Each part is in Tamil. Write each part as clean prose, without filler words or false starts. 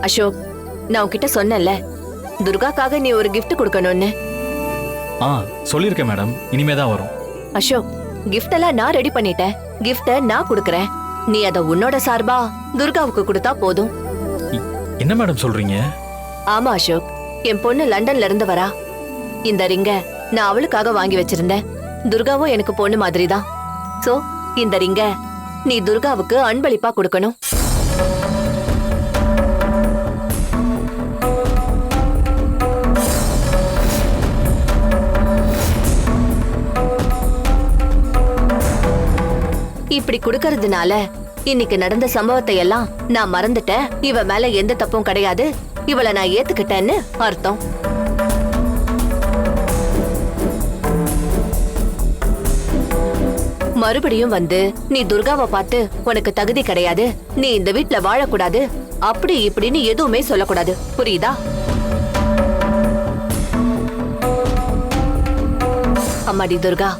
அசோக், நான் உன்கிட்ட சொன்னேன்ல துர்காக்காக நீ ஒரு gift கொடுக்கணும்னு. சொல்லியிருக்கேன் மேடம், இனிமே தான் வரும். அசோக், gift எல்லாம் நான் ரெடி பண்ணிட்டேன். gift-அ நான் கொடுக்கறேன். நீ அத உன்னோட சார்பா துர்காவுக்கு கொடுத்தா போதும். என்ன மேடம் சொல்றீங்க? ஆமா அசோக், என் பொண்ணு லண்டன்ல இருந்து வரா. இந்த ரிங்க நான் அவளுக்காக வாங்கி வச்சிருந்தேன். துர்காவும் எனக்கு பொண்ணு மாதிரி தான். சோ இந்த ரிங்க நீ துர்காவுக்கு அன்பளிப்பா கொடுக்கணும். இப்படி கொடுக்கறதுனால இன்னைக்கு நடந்த சம்பவத்தை எல்லாம் நான் மறந்துட்டேன். இவ மேல எந்த தப்பும் கிடையாது. இவளை நான் ஏத்துக்கிட்டேன்னு அர்த்தம். மறுபடியும் வந்து நீ துர்காவை பார்த்து உனக்கு தகுதி கிடையாது, நீ இந்த வீட்ல வாழக்கூடாது, அப்படி இப்படின்னு எதுவுமே சொல்லக்கூடாது. புரியுதா? அம்மாடி துர்கா,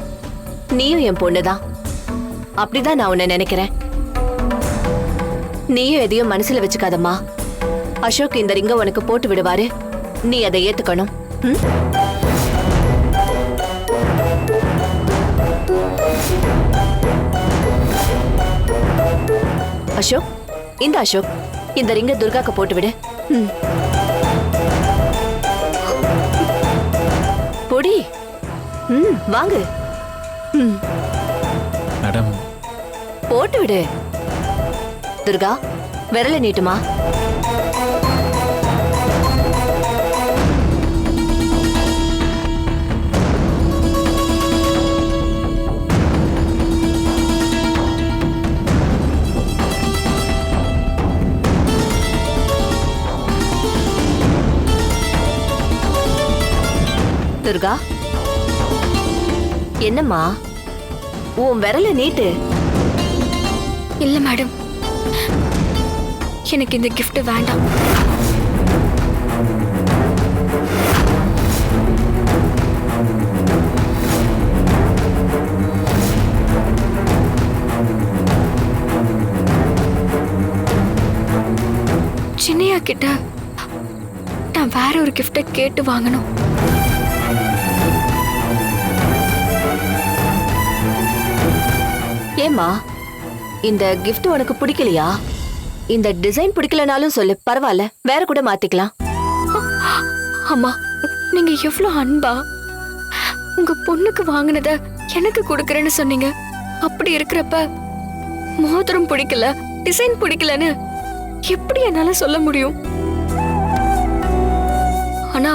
நீயும் என் பொண்ணுதான். அப்படிதான் நான் உன்னை நினைக்கிறேன். நீயும் எதையும் மனசுல வச்சுக்காதம்மா. அசோக் இந்த ரிங்க உனக்கு போட்டு விடுவாரு. நீ அதை ஏத்துக்கணும். அசோக், இந்த அசோக், இந்த ரிங்க துர்காக்கு போட்டு விடு. பொடி. வாங்க. மேடம், போட்டு விடு. துர்கா, விரல நீட்டுமா. துர்கா, என்னம்மா உன் விரல நீட்டு. இல்ல மேடம், எனக்கு இந்த gift வேண்டாம். சின்னையா கிட்ட நான் வேற ஒரு gift கேட்டு வாங்கணும். ஏம்மா, இந்த gift உனக்கு பிடிக்கலையா? இந்த டிசைன் பிடிக்கலனாலும் சொல்லு, பரவாயில்ல, வேற கூட மாத்திக்கலாம். அம்மா, நீங்க எவ்வளவு அன்பா உங்க பொண்ணுக்கு வாங்கினத எனக்கு கொடுக்கறேன்னு சொன்னீங்க. அப்படி இருக்கிறப்ப மோதிரம் பிடிக்கல, டிசைன் பிடிக்கலன்னு எப்படி என்னால சொல்ல முடியும்? ஆனா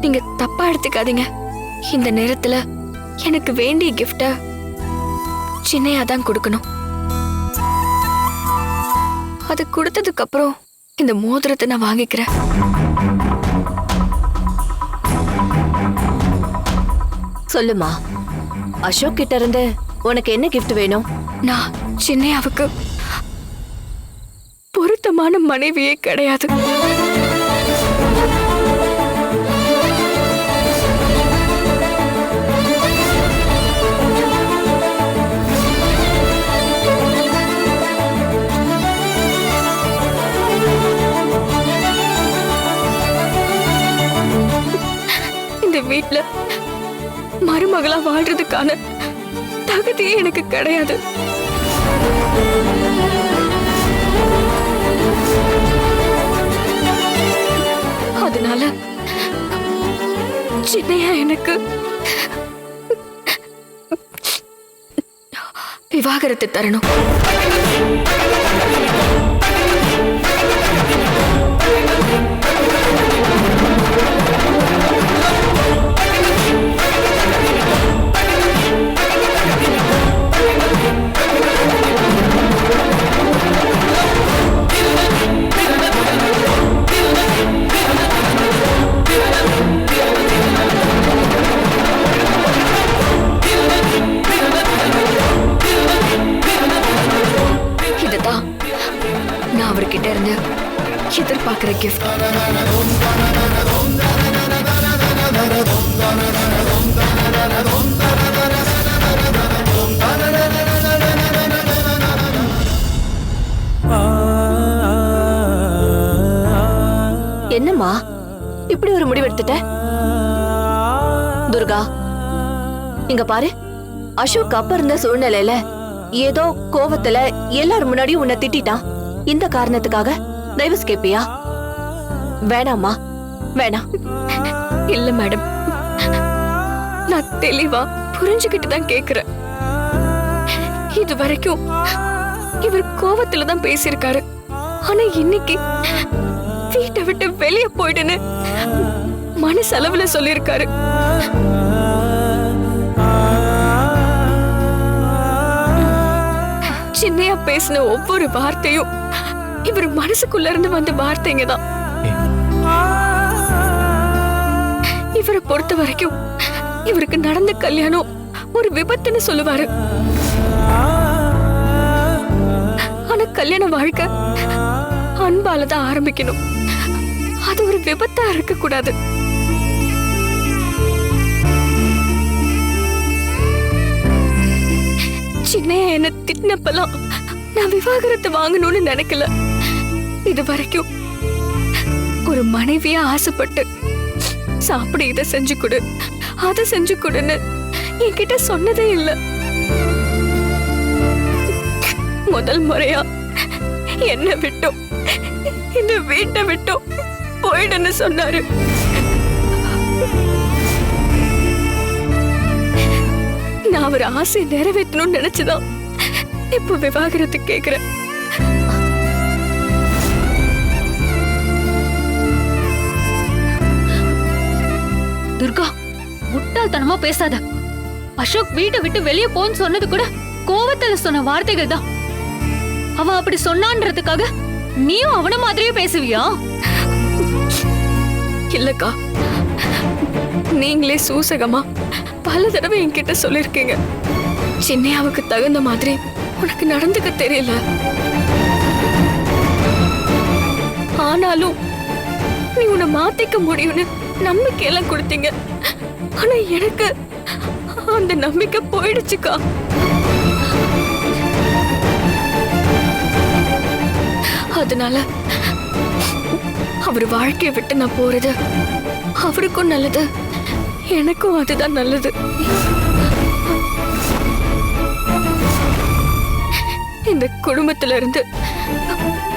நீங்க தப்பா எடுத்துக்காதீங்க. இந்த நேரத்துல எனக்கு வேண்டிய கிஃப்ட சின்னையா தான் கொடுக்கணும். அது கொடுத்ததுக்கு அப்புறம் இந்த மோதிரத்தை நான் வாங்கிக்கிறேன். சொல்லுமா, அசோக் கிட்ட இருந்து உனக்கு என்ன gift வேணும்? நான் சின்னையாவுக்கு பொருத்தமான மனைவியே கிடையாது. வீட்ல மருமகளா வாழ்றதுக்கான தகுதியே எனக்கு கிடையாது. அதனால சின்னையா எனக்கு விவாகரத்து தரணும். நான் அவர்கிட்ட இருந்து எதிர்பார்க்கிற கிஃப்ட். முடிவெடுத்துட்ட? துர்கா, இங்க பாரு, அசோக் அப்ப இருந்த சூழ்நிலையில ஏதோ கோவத்துல எல்லாரும் முன்னாடியும் உன்னை திட்டான். இந்த காரணத்துக்காக டைவர்ஸ் கேப்பியா? வேணாமா, வேணாம். இல்ல மேடம், நான் தெளிவா புரிஞ்சுக்கிட்டு தான் கேக்குறேன். இது வரைக்கும் இவர் கோவத்துல தான் பேசியிருக்காரு. ஆனா இன்னைக்கு வீட்டை விட்டு வெளியே போயிடுன்னு மனசளவுல சொல்லியிருக்காரு. சின்னையா பேசின ஒவ்வொரு வார்த்தையும் இவர் மனசுக்குள்ள இருந்து வந்த வார்த்தைங்க தான். இவரை பொறுத்த வரைக்கும் இவருக்கு நடந்த கல்யாணம் ஒரு விபத்துன்னு சொல்லுவாரு. ஆனா கல்யாண வாழ்க்கை அன்பால தான் ஆரம்பிக்கணும். அது ஒரு விபத்தா இருக்க கூடாது. சின்னையா என்ன திட்டினப்பெல்லாம் நான் விவாகரத்து வாங்கணும்னு நினைக்கல. இது வரைக்கும் ஒரு மனைவியா ஆசைப்பட்டு சாப்பிட இதை செஞ்சு கொடு, அதை செஞ்சு கொடுன்னு என்கிட்ட சொன்னதே இல்ல. முதல் முறையா என்ன விட்டோம், இந்த வீட்டை விட்டோம் போயிடுன்னு சொன்னாரு. நான் அவர் ஆசை நிறைவேற்றணும்னு நினைச்சுதான் இப்போ விவாகரத்து கேக்குறேன். துர்கா, முட்டாள்தனமா பேசாத. அசோக் வீட்டை விட்டு வெளியே போன்னு சொன்னது கூட கோவத்துல சொன்ன வார்த்தைகள் தான். அவன் அப்படி சொன்னான்றதுக்காக நீயும் அவன மாதிரியே பேசுவியா? இல்லக்கா, நீங்களே சூசகமா பல தடவை என்கிட்ட சொல்லிருக்கீங்க, சின்னையாவுக்கு தகுந்த மாதிரி உனக்கு நடந்துக்க தெரியல. ஆனாலும் நீ உன்னை மாத்திக்க முடியும்னு நம்பிக்கையெல்லாம் கொடுத்தீங்க. ஆனா எனக்கு அந்த நம்பிக்கை போயிடுச்சுக்கா. அதனால அவர் வாழ்க்கையை விட்டு நான் போறது அவருக்கும் நல்லது, எனக்கும் அதுதான் நல்லது. இந்த குடும்பத்துல இருந்து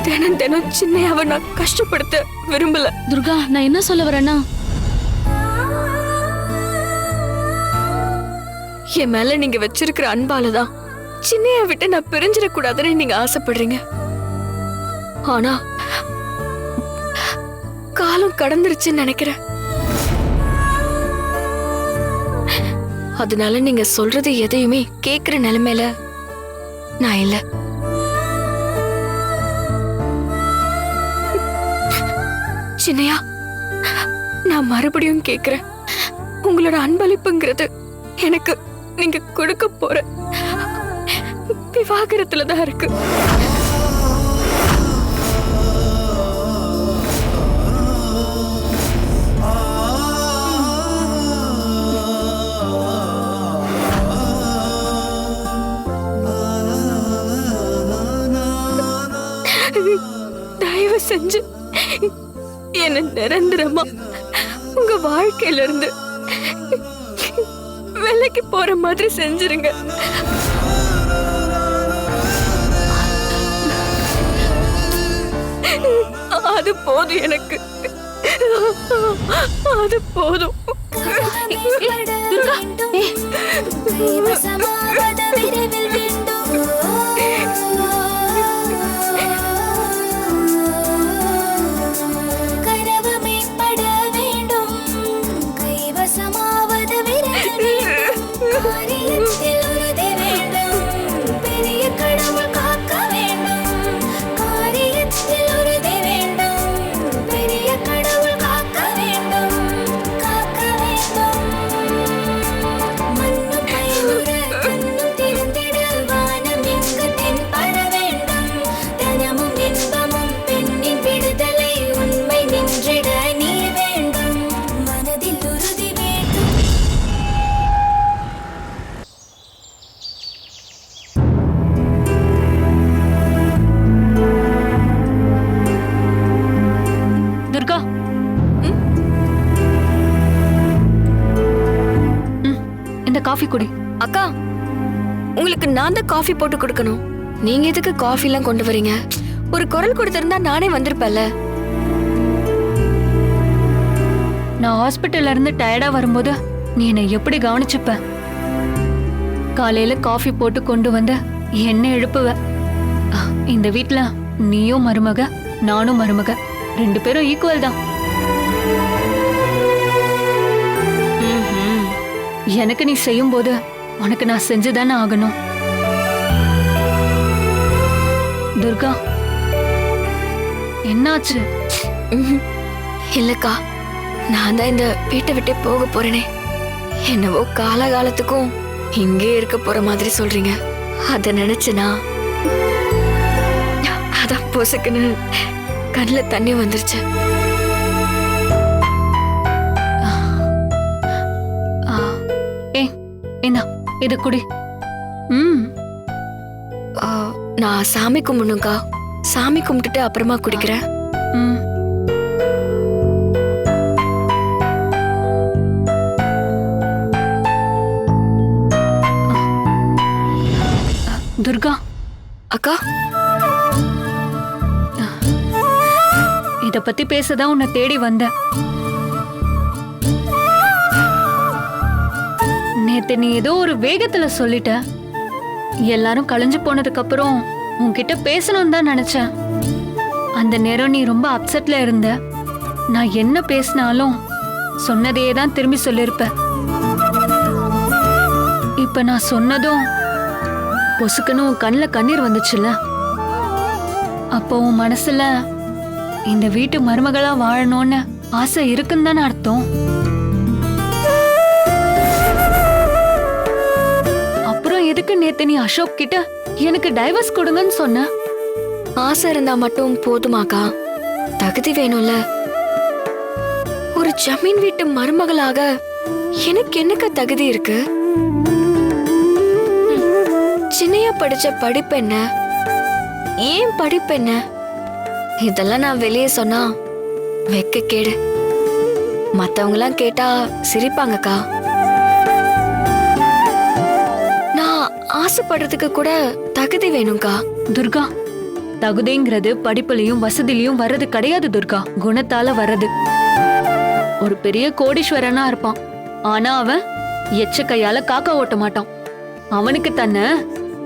தினம் தினம் சின்னையாவை நான் கஷ்டப்படுத்த விரும்பல. துர்கா, நான் என்ன சொல்ல வரேன்னா, என் மேல நீங்க வச்சிருக்கிற அன்பாலதான் சின்னையா விட்டு நான் பிரிஞ்சிடக்கூடாதுன்னு நீங்க ஆசைப்படுறீங்க. ஆனா காலம் கடந்துருச்சுன்னு நினைக்கிறேன். அதனால நீங்க சொல்றது எதையுமே கேக்குற நிலைமையில நான் இல்ல. சின்னையா, நான் மறுபடியும் கேக்குறேன், உங்களோட அன்பளிப்புங்கிறது எனக்கு நீங்க கொடுக்க போற விவாகரத்துலதான் இருக்கு. தயவு செஞ்சு என்ன நிரந்தரமா உங்க வாழ்க்கையில இருந்து வேலைக்கு போற மாதிரி செஞ்சிருங்க. அது போதும் எனக்கு, அது போதும். காஃபி குடி. அக்கா, உங்களுக்கு நான் தான் காஃபி போட்டு கொடுக்கணும். நீங்க எதுக்கு காஃபி எல்லாம் கொண்டு வரீங்க? ஒரு குரல் கொடுத்திருந்தா நானே வந்திருப்பேன்ல. நான் ஹாஸ்பிட்டல்ல இருந்து டயர்டா வரும்போது நீ என்னை எப்படி கவனிச்சுப்ப? காலையில காஃபி போட்டு கொண்டு வந்து என்ன எழுப்புவ. இந்த வீட்ல நீயும் மருமக, நானும் மருமக, 2 பேரும் ஈக்குவல் தான். எனக்கு நீ செய்யும் போது உனக்கு நான் செஞ்சுதானே ஆகணும். துர்கா, என்னாச்சு? இல்லக்கா, நான் தான் இந்த வீட்டை விட்டே போக போறேனே. என்னவோ காலகாலத்துக்கும் இங்கே இருக்க போற மாதிரி சொல்றீங்க. அத நினைச்சுனா அதான் பொசுக்குன்னு கண்ணுல தண்ணி வந்துருச்சு. என்ன இத குடி. நான் சாமி கும்பிடணும்க்கா. சாமி கும்பிட்டுட்டு அப்புறமா குடிக்கிறேன். துர்கா அக்கா, இத பத்தி பேசதான் உன்னை தேடி வந்தேன். நேத்து நீ ஏதோ ஒரு வேகத்துல சொல்லிட்ட. எல்லாரும் கலைஞ்சு போனதுக்கு அப்புறம் உன்கிட்ட பேசணும்னு தான் நினைச்சேன். அந்த நேரம் நீ ரொம்ப அப்செட்ல இருந்த. நான் என்ன பேசினாலும் சொன்னதையே தான் திரும்பி சொல்லிருப்ப. இப்ப நான் சொன்னதும் பொசுக்குன்னு உன் கண்ணுல கண்ணீர் வந்துச்சுல்ல. அப்போ உன் மனசுல இந்த வீட்டு மருமகளா வாழணும்னு ஆசை இருக்குன்னு தானே அர்த்தம். அப்புறம் எதுக்கு நேத்து நீ அசோக் கிட்ட எனக்கு டைவர்ஸ் கொடுங்கன்னு சொன்ன? ஆசை இருந்தா மட்டும் போதுமாக்கா? தகுதி வேணும்ல. ஒரு ஜமீன் வீட்டு மருமகளாக எனக்கு என்னக்க தகுதி இருக்கு? சின்னையா படிச்ச படிப்பு என்ன? ஏன் படிப்பு என்ன? இதெல்லாம் நான் வெளியே சொன்னா வெக்க கேடு. மத்தவங்கலாம் கேட்டா சிரிப்பாங்கக்கா. நான் ஆசைப்படுறதுக்கு கூட தகுதி வேணும்க்கா. துர்கா, தகுதிங்கிறது படிப்புலயும் வசதியிலயும் வர்றது கிடையாது துர்கா, குணத்தால வர்றது. ஒரு பெரிய கோடீஸ்வரனா இருப்பான், ஆனா அவன் எச்ச கையால காக்கா ஓட்ட மாட்டான். அவனுக்கு தன்னை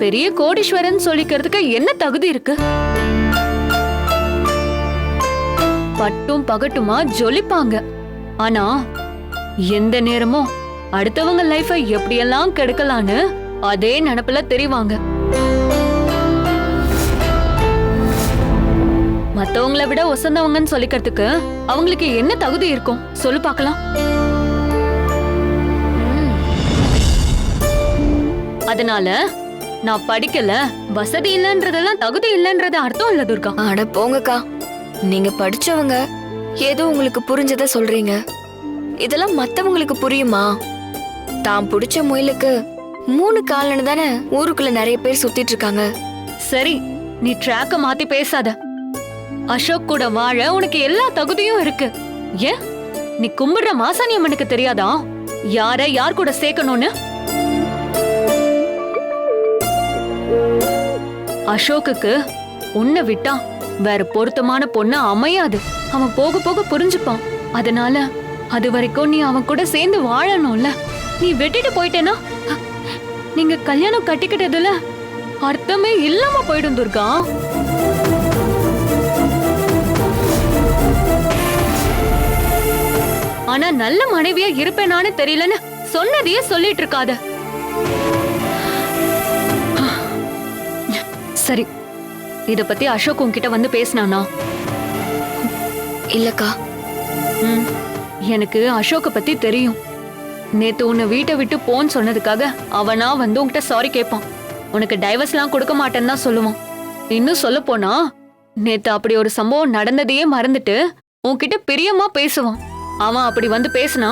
பெரிய கோடீஸ்வரன் சொல்லிக்கிறதுக்கு என்ன தகுதி இருக்கு? பட்டும் பகட்டுமா ஜொலிப்பாங்க, ஆனா எந்த நேரமும் அடுத்தவங்க லைஃபை எப்படியெல்லாம் கெடுக்கலான்னு அதே நினைப்புல தெரிவாங்க. மத்தவங்களை விட ஒசந்தவங்கன்னு சொல்லிக்கிறதுக்கு அவங்களுக்கு என்ன தகுதி இருக்கும் சொல்லு பார்க்கலாம். அதனால நான் படிக்கல, வசதி இல்லன்றதெல்லாம் தகுதி இல்லன்றது அர்த்தம் இல்ல துர்கா. அட போங்கக்கா, நீங்க படிச்சவங்க, ஏதோ உங்களுக்கு புரிஞ்சத சொல்றீங்க. இதெல்லாம் மத்தவங்களுக்கு புரியுமா? தான் புடிச்ச முயலுக்கு 3 கால்னு தானே ஊருக்குள்ள நிறைய பேர் சுத்திட்டு இருக்காங்க. சரி, நீ ட்ராக்க மாத்தி பேசாத. அசோக் கூட வாழ உனக்கு எல்லா தகுதியும் இருக்கு. ஏன் நீ கும்பிடுற மாசாணி அம்மனுக்கு தெரியாதா யார யார் கூட சேர்க்கணும்னு? அசோக்குக்கு உன்னை விட்டா வேற பொருத்தமான பொண்ணு அமையாது. அவன் போக போக புரிஞ்சுப்பான். அதனால அது வரைக்கும் நீ அவன் கூட சேர்ந்து வாழணும்ல. நீ வெட்டிட்டு போயிட்டேனா நீங்க கல்யாணம் கட்டிக்கிட்டதுல அர்த்தமே இல்லாம போயிடும் துர்கா. ஆனா நல்ல மனைவியா இருப்பேனான்னு தெரியலன்னு சொன்னதையே சொல்லிட்டு இருக்காத. சரி, இத பத்தி அசோக் உன்கிட்ட வந்து பேசினானா? இல்லக்கா. எனக்கு அசோக்க பத்தி தெரியும். நேத்து உன்னை வீட்டை விட்டு போன்னு சொன்னதுக்காக அவனா வந்து உன்கிட்ட சாரி கேட்பான். உனக்கு டைவர்ஸ்லாம் கொடுக்க மாட்டேன்னு தான் சொல்லுவான். இன்னும் சொல்ல போனா நேத்து அப்படி ஒரு சம்பவம் நடந்ததையே மறந்துட்டு உன்கிட்ட பிரியமா பேசுவான். அவன் அப்படி வந்து பேசினா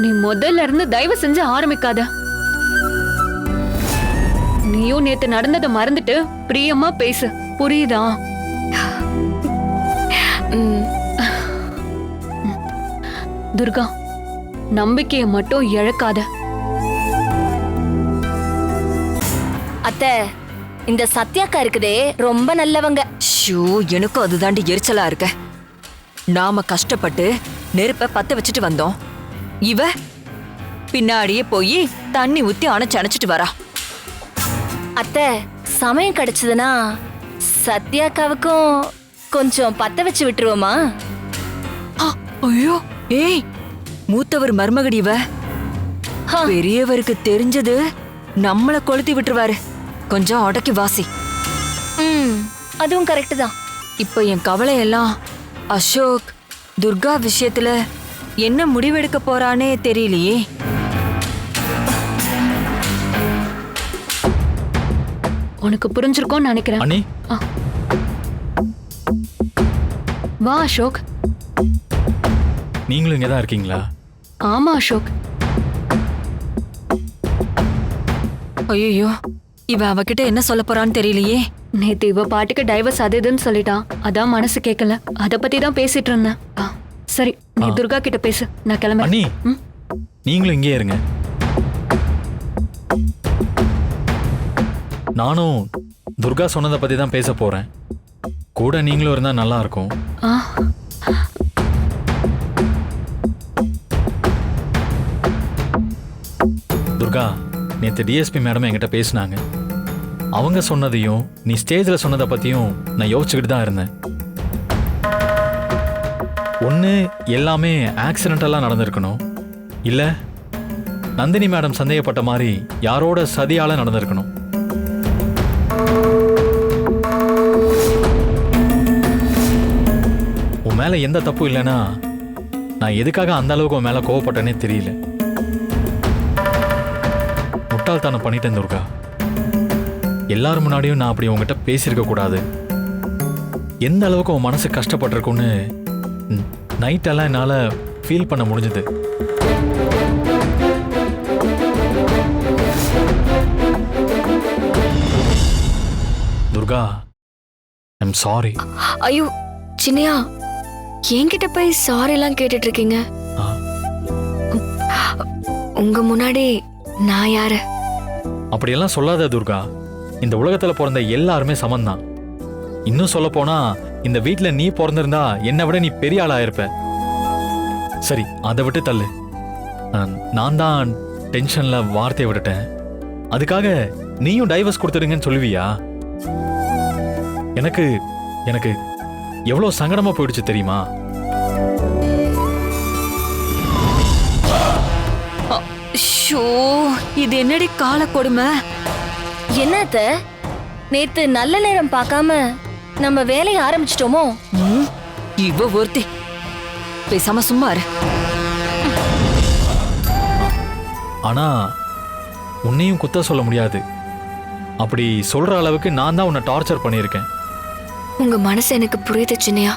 நீ முதல்ல இருந்து தயவு செஞ்சு ஆரம்பிக்காத. நீயும் நேத்து நடந்ததை மறந்துட்டு பிரியமா பேசு, புரியுதா? துர்கா, நம்பிக்கையை மட்டும் இழக்காத. அத்தை, இந்த சத்யாக்கா இருக்குதே ரொம்ப நல்லவங்க. ஷூ, எனக்கும் அதுதாண்டி எரிச்சலா இருக்க. நாம கஷ்டப்பட்டு நெருப்ப பத்த வச்சுட்டு வந்தோம். இவ பின்னாடியே போய் தண்ணி ஊத்தி அணைச்சிட்டு வரா. அத்தை, சமயம் கிடைச்சதுன்னா சத்யாக்காவுக்கும் கொஞ்சம் பத்த வச்சு விட்டுருவோமா? ஐயோ, ஏய், மூத்தவர் மருமகடி இவ. பெரியவருக்கு தெரிஞ்சது நம்மள கொளுத்தி விட்டுருவாரு. கொஞ்சம் அடக்கி வாசி. அதுவும் கரெக்ட் தான். இப்ப என் கவலை எல்லாம் அசோக் துர்கா விஷயத்துல என்ன முடிவெடுக்க போறானே தெரியலையே. உனக்கு புரிஞ்சிருக்கும்னு நினைக்கிறேன். அண்ணி வா அசோக். நீங்களும் இங்கே தான் இருக்கீங்களா? ஆமா அசோக். ஐயோ, இவ அவகிட்ட என்ன சொல்ல போறான்னு தெரியலையே. நேத்து இவ பாட்டுக்கு டைவர்ஸ் அது இதுன்னு சொல்லிட்டான். அதான் மனசு கேட்கல. அத பத்தி தான் பேசிட்டு இருந்தேன். சரி, நீ துர்கா கிட்ட பேசு, நான் கிளம்புறேன். அண்ணி நீங்களும் இங்கே இருங்க. நானும் துர்கா சொன்னதை பத்தி தான் பேச போறேன். கூட நீங்களும் இருந்தா நல்லா இருக்கும். ஆ, துர்கா, நேற்று டிஎஸ்பி மேடம் என்கிட்ட பேசினாங்க. அவங்க சொன்னதையும் நீ ஸ்டேஜில் சொன்னதை பற்றியும் நான் யோசிச்சுக்கிட்டு தான் இருந்தேன். ஒன்று எல்லாமே ஆக்சிடென்டெல்லாம் நடந்திருக்கணும், இல்லை நந்தினி மேடம் சந்தேகப்பட்ட மாதிரி யாரோட சதியால நடந்திருக்கணும். உன் மேலே எந்த தப்பும் இல்லைன்னா நான் எதுக்காக அந்த அளவுக்கு உன் மேலே கோவப்பட்டேனே தெரியல. முட்டாள்தனம் பண்ணிட்டேன் துர்கா. எல்லாரும் முன்னாடியும் நான் அப்படி உங்ககிட்ட பேசியிருக்க கூடாது. எந்த அளவுக்கு உன் மனசு கஷ்டப்பட்டிருக்குன்னு நைட்டெல்லாம் என்னால் ஃபீல் பண்ண முடிஞ்சது. Durga, I'm sorry. ஐயோ சின்னையா, என்கிட்ட போய் சாரி எல்லாம் கேட்டுட்டு இருக்கீங்க? உங்க முன்னாடி நான் யாரு? அப்படியெல்லாம் சொல்லாத துர்கா. இந்த உலகத்துல பிறந்த எல்லாருமே சமந்தான். இன்னும் சொல்ல போனா இந்த வீட்டுல நீ பிறந்திருந்தா என்னை விட நீ பெரிய ஆளா இருப்ப. சரி, அதை விட்டு தள்ளு. நான் தான் டென்ஷன்ல வார்த்தையை விட்டுட்டேன். அதுக்காக நீயும் டைவர்ஸ் கொடுத்துடுங்கன்னு சொல்லுவியா? எனக்கு எனக்கு எவ்வளவு சங்கடமா போயிடுச்சு தெரியுமா? ஷோ, இது என்னடி கால கொடுமை. என்னத்த, நேத்து நல்ல நேரம் பார்க்காம நம்ம வேலையை ஆரம்பிச்சிட்டோமோ? இவ ஒருத்தி பேசாம சும்மா இரு. ஆனா உன்னையும் குத்த சொல்ல முடியாது. அப்படி சொல்ற அளவுக்கு நான் தான் உன்னை டார்ச்சர் பண்ணியிருக்கேன். உங்க மனசு எனக்கு புரியுது சின்னையா.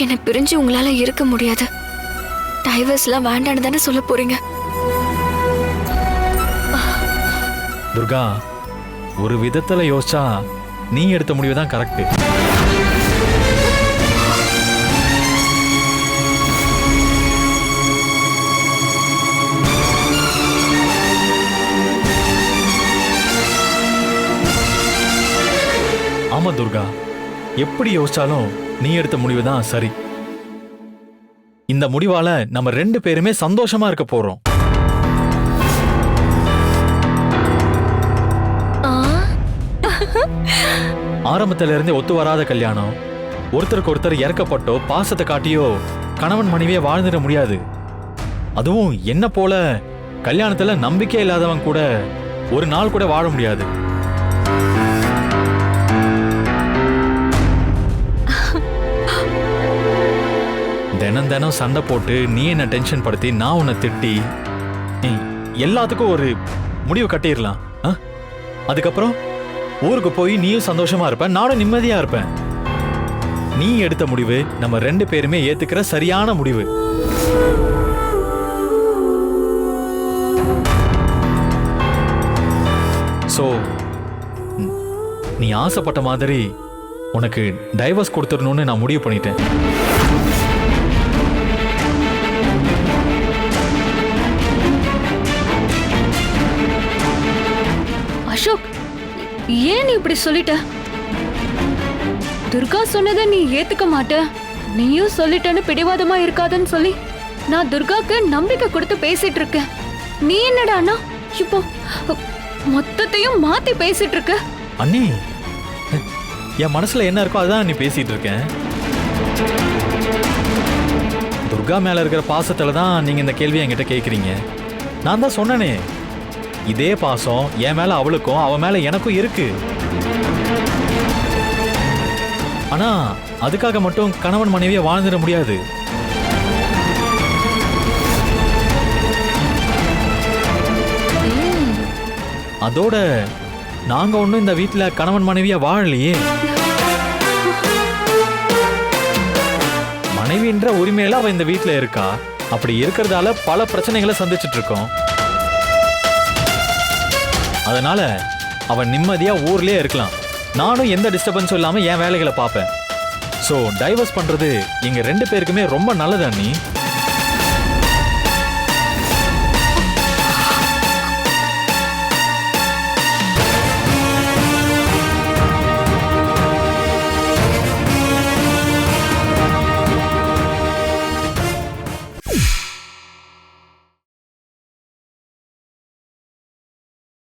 என்னை பிரிஞ்சு உங்களால இருக்க முடியாது. டைவர்ஸ்லாம் வேண்டான்னு தானே சொல்ல போறீங்க? துர்கா, ஒரு விதத்துல யோசிச்சா நீ எடுத்த முடிவு தான் கரெக்ட். ஆமா துர்கா, எப்படி யோசிச்சாலும் நீ எடுத்த முடிவு தான் சரி. இந்த முடிவால நம்ம 2 பேருமே சந்தோஷமா இருக்க போறோம். ஆரம்பத்துல இருந்தே ஒத்து வராத கல்யாணம், ஒருத்தருக்கு ஒருத்தர் இறக்கப்பட்டோ பாசத்தை காட்டியோ கணவன் மனைவியே வாழ்ந்துட முடியாது. அதுவும் என்ன போல கல்யாணத்துல நம்பிக்கை இல்லாதவன் கூட ஒரு நாள் கூட வாழ முடியாது. தினம் தினம் சண்டை போட்டு நீ என்ன டென்ஷன் படுத்தி நான் உன்னை திட்டி எல்லாத்துக்கும் ஒரு முடிவு கட்டிடலாம். அதுக்கப்புறம் ஊருக்கு போய் நீயும் சந்தோஷமா இருப்ப, நானும் நிம்மதியா இருப்பேன். நீ எடுத்த முடிவு நம்ம 2 பேருமே ஏத்துக்கிற சரியான முடிவு. சோ நீ ஆசைப்பட்ட மாதிரி உனக்கு டைவர்ஸ் கொடுத்துடணும்னு நான் முடிவு பண்ணிட்டேன். அசோக், ஏன் நீ இப்படி சொல்லிட்ட? துர்கா சொன்னதை நீ ஏத்துக்க மாட்ட, நீயும் சொல்லிட்டேன்னு பிடிவாதமா இருக்காதுன்னு சொல்லி நான் துர்காக்கு நம்பிக்கை கொடுத்து பேசிட்டு இருக்கேன். நீ என்னடானா இப்போ மொத்தத்தையும் மாத்தி பேசிட்டு இருக்க? அண்ணி, என் மனசுல என்ன இருக்கோ அதான் நீ பேசிட்டு இருக்கேன். துர்கா மேல இருக்கிற பாசத்துல தான் நீங்க இந்த கேள்வியை என்கிட்ட கேக்குறீங்க. நான் தான் சொன்னனே, இதே பாசம் என் மேல அவளுக்கும் அவ மேல எனக்கும் இருக்கு. ஆனா அதுக்காக மட்டும் கணவன் மனைவியை வாழ்ந்துட முடியாது. அதோட நாங்க ஒண்ணும் இந்த வீட்டுல கணவன் மனைவியா வாழலையே. மனைவின்ற உரிமையில அவ இந்த வீட்டுல இருக்கா. அப்படி இருக்கிறதால பல பிரச்சனைகளை சந்திச்சுட்டு இருக்கோம். அதனால அவ நிம்மதியா ஊர்லயே இருக்கலாம். நானும் எந்த டிஸ்டர்பன்ஸும் இல்லாம என் வேலைகளை பார்ப்பேன். சோ டைவர்ஸ் பண்றது எங்க 2 பேருக்குமே ரொம்ப நல்லது அண்ணி.